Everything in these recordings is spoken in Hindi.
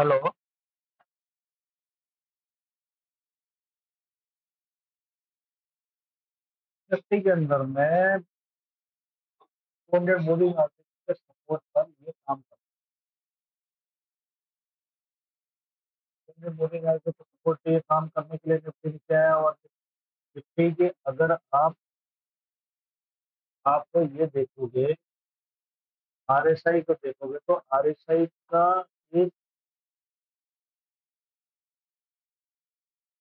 हेलो। इंडस्ट्री के अंदर में 200 बोलिंग आर्टिस्ट के सपोर्ट पर ये काम करता है। 200 बोलिंग आर्टिस्ट के सपोर्ट पे ये काम करने के लिए निफ्टी क्या है, और निफ्टी के अगर आप ये देखोगे, आरएसआई को देखोगे तो आरएसआई का एक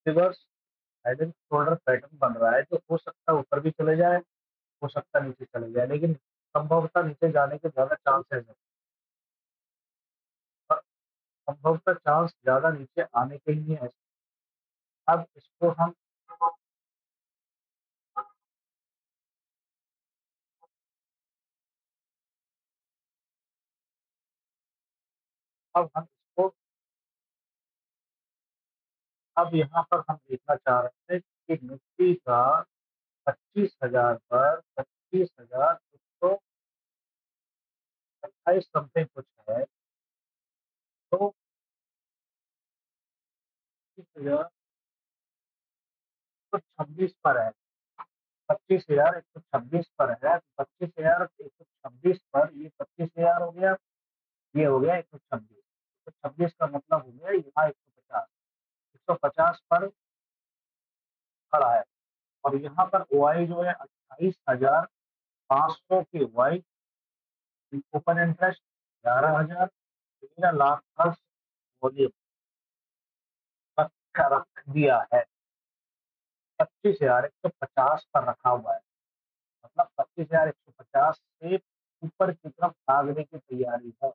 reverse head and shoulder pattern बन रहा है, जो हो सकता है ऊपर भी चले जाए, हो सकता है नीचे चले जाए, लेकिन संभवतः नीचे जाने के ज्यादा चांसेस है। और संभवतः चांस ज्यादा नीचे आने के ही है। अब इसको हम अब हम इसको अब यहाँ पर हम देखना चाह रहे थे कि निफ्टी का 25,000 पर 25,128 समथिंग कुछ है। तो 25,126 पर है। 25,126 पर है। 25,126 पर ये 25,000 हो गया, ये हो गया 126। 126 का मतलब हो गया यहाँ 150। 150 पर खड़ा है। और यहाँ पर ओआई जो है 28,500 की ओआई, ओपन इंटरेस्ट 11,000, 13 लाख का वॉल्यूम रख दिया है। 25,150 पर रखा हुआ है, मतलब 25,150 से ऊपर की तरफ भागने की तैयारी है।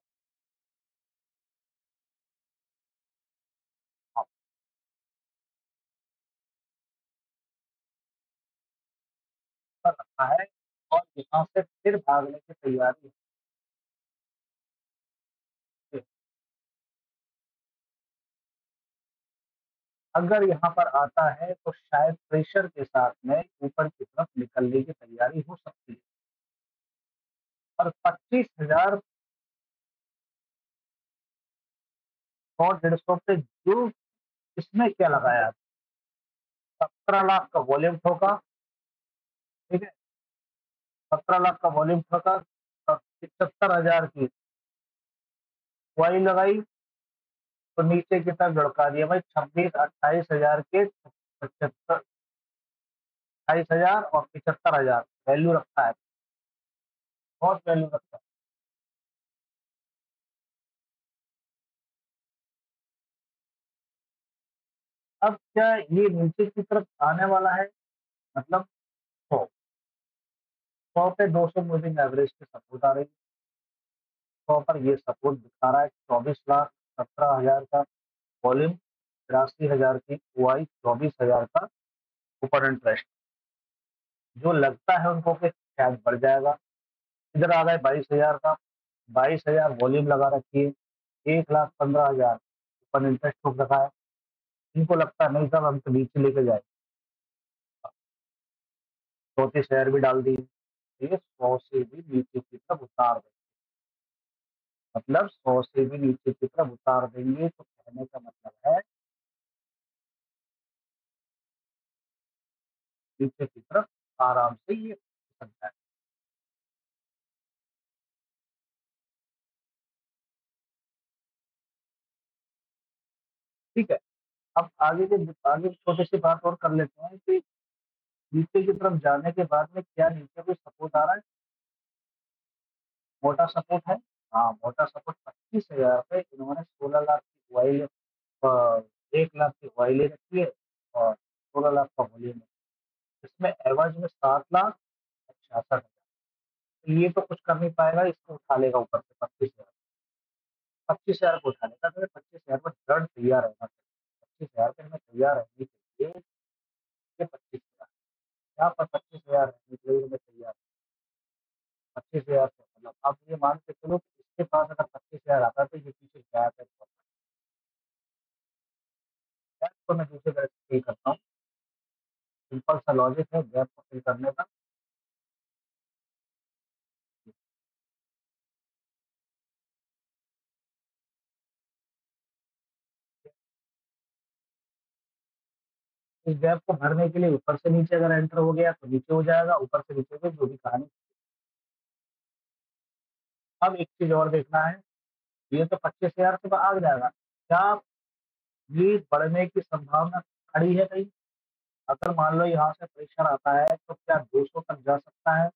हाँ, पर रखा है और यहाँ से फिर भागने की तैयारी है। अगर यहाँ पर आता है तो शायद प्रेशर के साथ में ऊपर की तरफ निकलने की तैयारी हो सकती है। और 25,000 और 150 पे जो इसमें क्या लगाया, 17 लाख का वॉल्यूम ठोका। ठीक है, 17 लाख का वॉल्यूम ठोका। 75,000 की वाई लगाई, तो नीचे की तरफ लड़का दिया भाई 26-28,000 के 28,000 और 75,000 वैल्यू रखा है। बहुत वैल्यू रखा है। अब क्या ये नीचे की तरफ आने वाला है, मतलब 100 पे 200 मूविंग एवरेज की सपोर्ट आ रही है। 100 पर ये सपोर्ट दिखा रहा है 24,17,000 का वॉल्यूम, 83,000 की ओआई, 24,000 का ऊपर इंटरेस्ट। जो लगता है उनको कि शायद बढ़ जाएगा, इधर आ गए 22,000 का। 22,000 वॉल्यूम लगा रखी है, 1,15,000 ऊपर इंटरेस्ट हो रखा है। इनको लगता है नहीं साहब हम तो नीचे लेके जाए, चौथी शेयर भी डाल दी। ये 100 से भी नीचे की तरफ उतार देंगे, मतलब 100 से भी नीचे की तरफ उतार देंगे, तो कहने का मतलब है नीचे की तरफ आराम से ये हो सकता है। ठीक है, अब आगे छोटी सी बात और कर लेते हैं कि नीचे की तरफ जाने के बाद में क्या नीचे कोई सपोर्ट आ रहा है, मोटा सपोर्ट है। हाँ, मोटा सपोर्ट 25,000 पे इन्होंने 16 लाख की वाई, 1 लाख की वाई ले रखी है और 16 लाख का वॉल्यूम है। इसमें एवरेज में 7 लाख 66,000। तो ये तो कुछ कर नहीं पाएगा, इसको उठा लेगा ऊपर से 25,000। 25,000 को उठा लेगा, तो 25,000 पर दृढ़ तैयार रहना चाहिए। 25,000 पे हमें तैयार रहने के लिए ये 25,000, यहाँ पर 25,000 रहने के लिए हमें तैयार। 25,000 से मतलब आप ये मान के चलो कि इसके पास अगर 25,000 आता है तो ये पीछे गैप है। गैप को मैं दूसरे तरह से फिल करता हूँ। सिंपल सा लॉजिक है गैप को फिल करने का। इस गैप को भरने के लिए ऊपर से नीचे अगर एंटर हो गया तो नीचे हो जाएगा, ऊपर से नीचे को जो भी कहानी। अब एक चीज़ और देखना है, ये तो 25,000 से आ जाएगा। क्या ये बढ़ने की संभावना खड़ी है कहीं? अगर मान लो यहाँ से प्रेशर आता है तो क्या 200 तक जा सकता है?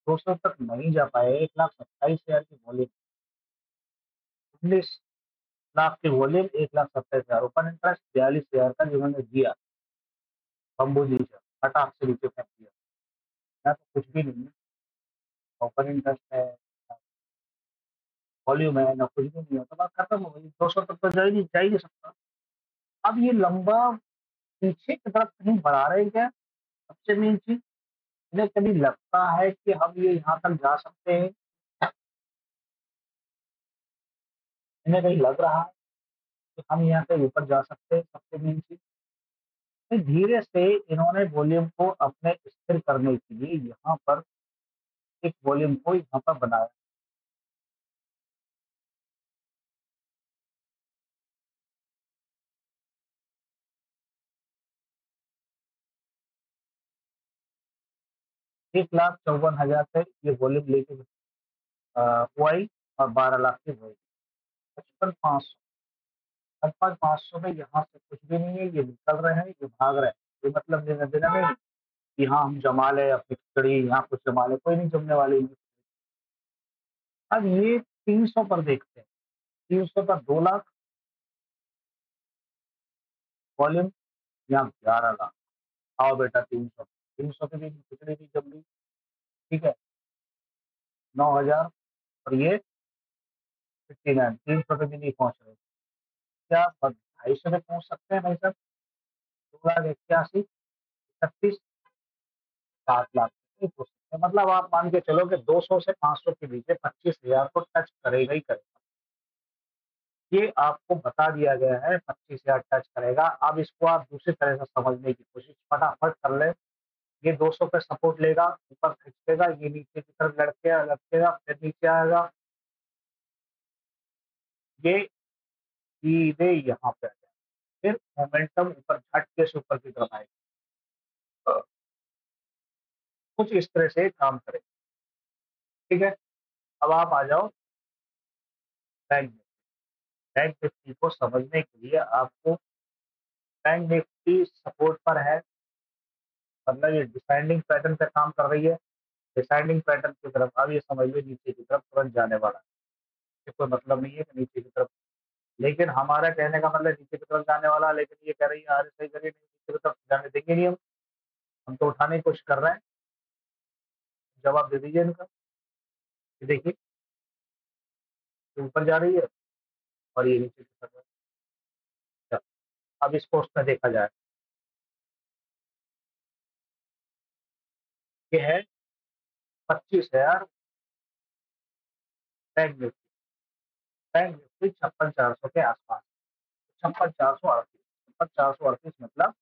200 तक नहीं जा पाए, 1,27,000 की वॉल्यूम, 19 लाख की वॉल्यूम, 1,27,000 ओपन इंटरेस्ट 42,000 का जिन्होंने दिया, बम्बू लीचा, फटाक से नीचे फेंक दिया। ना तो कुछ भी नहीं है, ओपन इंटरेस्ट है, ना वॉल्यूम है, ना कुछ भी नहीं है, तो बात खत्म हो गई। 200 तक तो जा ही नहीं सकता। अब ये लंबा पीछे की तरफ कहीं बढ़ा रहे हैं क्या? सबसे मेन चीज़, इन्हें कभी लगता है कि हम ये यहाँ तक जा सकते हैं? इन्हें कहीं लग रहा है कि हम यहाँ से ऊपर जा सकते हैं? सबसे मेन चीज़, तो धीरे से इन्होंने वॉल्यूम को अपने स्थिर करने के लिए यहाँ पर एक वॉल्यूम को यहाँ पर बनाया। 1,54,000 से ये वॉल्यूम लेके वो आई और 12 लाख की हुई। 55,500, 55,500 में यहाँ से कुछ भी नहीं है, ये निकल रहे हैं, ये भाग रहे हैं। ये मतलब लेना देना नहीं कि हाँ हम जमा लें अपनी खिचड़ी, यहाँ कुछ जमा लें, कोई नहीं जमने वाली है। अब ये 300 पर देखते हैं, 300 पर 2 लाख वॉल्यूम, यहाँ 11 लाख। आओ बेटा 300, 300 पे भी खिचड़ी नहीं जम रही, ठीक है, 9,000, और ये 59, 300 पे भी नहीं पहुँच रहे। क्या 250 पे पहुँच सकते हैं भाई साहब? 2,81,000, 36, 7 लाख नहीं पहुँच सकते। मतलब आप मान के चलो कि 200 से 500 के बीच में 25,000 को टच करेगा ही करेगा। ये आपको बता दिया गया है 25,000 टच करेगा। अब इसको आप दूसरी तरह से समझने की कोशिश फटाफट कर लें। ये 200 पे सपोर्ट लेगा, ऊपर खींचेगा, ये नीचे की तरफ लड़केगा लटकेगा, फिर नीचे आएगा, ये सीधे यहाँ पे आ जाएगा। फिर मोमेंटम ऊपर झटके से ऊपर की तरफ आएगा। कुछ इस तरह से काम करेगा, ठीक है? अब आप आ जाओ बैंक निफ्टी। बैंक निफ्टी को समझने के लिए आपको, बैंक निफ्टी सपोर्ट पर है, मतलब ये डिसेंडिंग पैटर्न पे काम कर रही है। डिसेंडिंग पैटर्न की तरफ अब ये समझ लो नीचे की तरफ तुरंत जाने वाला है। इससे कोई मतलब नहीं है कि नीचे की तरफ, लेकिन हमारा कहने का मतलब नीचे की तरफ जाने वाला है, लेकिन ये कह रही है आरएसआई करिए नहीं, नीचे की तरफ जाने देंगे नहीं हम तो उठाने की कोशिश कर रहे हैं। जवाब दे दीजिए इनका। ये देखिए, ये ऊपर जा रही है और ये नीचे की तरफ है। अब इसको उसमें देखा जाए, ये है 25,000 बैंक निफ्टी। बैंक निफ्टी 56,400 के आसपास, 56,438, 56,438 मतलब,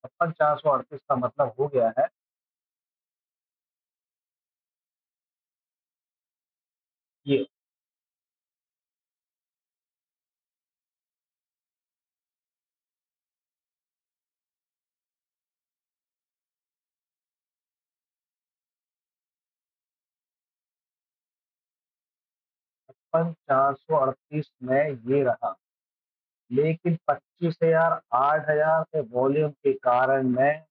56,438 का मतलब हो गया है ये। 56,438 में ये रहा, लेकिन 25,000, 8,000 के वॉल्यूम के कारण में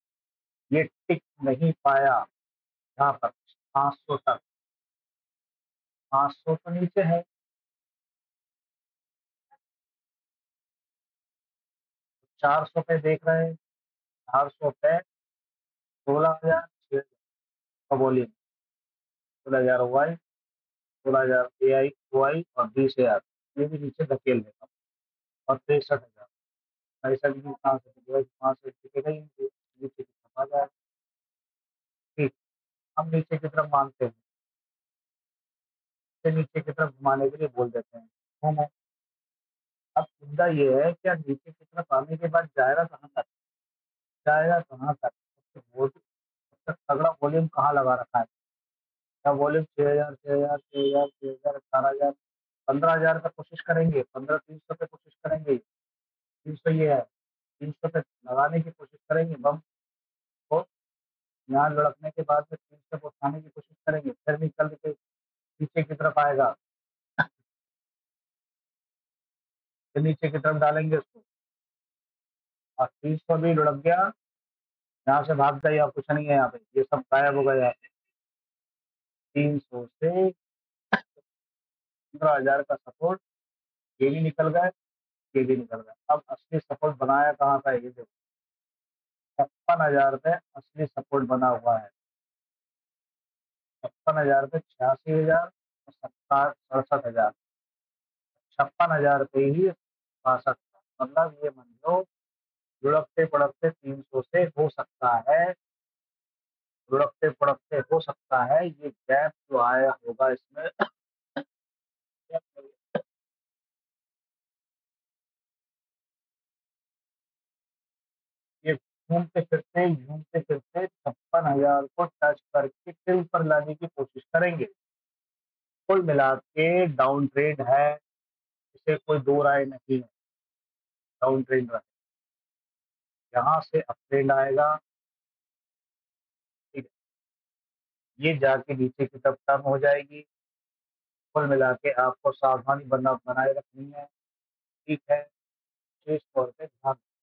ये टिक नहीं पाया यहाँ पर 500 तक। 500 तो नीचे है, 400 पे देख रहे हैं, 400 पे 16,000, 6,000 का वॉल्यूम, 16,000 वाई, 16,000 ए आई ओ आई और 20,000, ये भी नीचे धकेल देगा। और 63,000, ऐसा भी कहाँ से दिखेगा, वहाँ से दिखेगा ही नहीं, नीचे की तरफ आ जाएगा। ठीक, हम नीचे की तरफ मानते हैं, इसे नीचे की तरफ घुमाने के लिए बोल देते हैं, घूमो। अब मुद्दा ये है क्या, नीचे की तरफ आने के बाद जाएगा कहाँ तक? जाएगा कहाँ तक? सबसे तगड़ा वॉल्यूम कहाँ लगा रखा है? क्या वॉल्यूम 6,000, 6,000, 6,000, 6,000, 18,000, 15,000 पे कोशिश करेंगे, 15, 300 पे कोशिश करेंगे। 300 ये है, 300 पे लगाने की कोशिश करेंगे बम को, यहाँ लुढ़कने के बाद में तीर से वो उठाने की कोशिश करेंगे, फिर निकल के पीछे की तरफ आएगा, फिर नीचे की तरफ डालेंगे उसको और 300 भी लुढ़क गया, यहाँ से भाग गया, कुछ नहीं है यहाँ पे, ये सब गायब हो गया। 300 से 15,000 का सपोर्ट, ये भी निकल गए, ये भी निकल गए। अब असली सपोर्ट बनाया कहाँ का है ये देखो, 56,000 पे असली सपोर्ट बना हुआ है। 56,000 पे 86,000 और 67 67,000, 56,000 पे ही 62, मतलब ये मान लो लुढ़कते पड़कते 300 से हो सकता है, लुढ़कते पड़कते हो सकता है ये गैप जो आया होगा इसमें ये घूमते फिरते 56,000 को टच करके फिर ऊपर लाने की कोशिश करेंगे। कुल मिला के डाउन ट्रेड है, इसे कोई दो राय नहीं है, डाउन ट्रेड रहे, यहाँ से अप ट्रेंड आएगा, ठीक है, ये जाके नीचे की तरफ टर्न हो जाएगी। कुल मिला के आपको सावधानी बनाए रखनी है, ठीक है, विशेष तौर पे ध्यान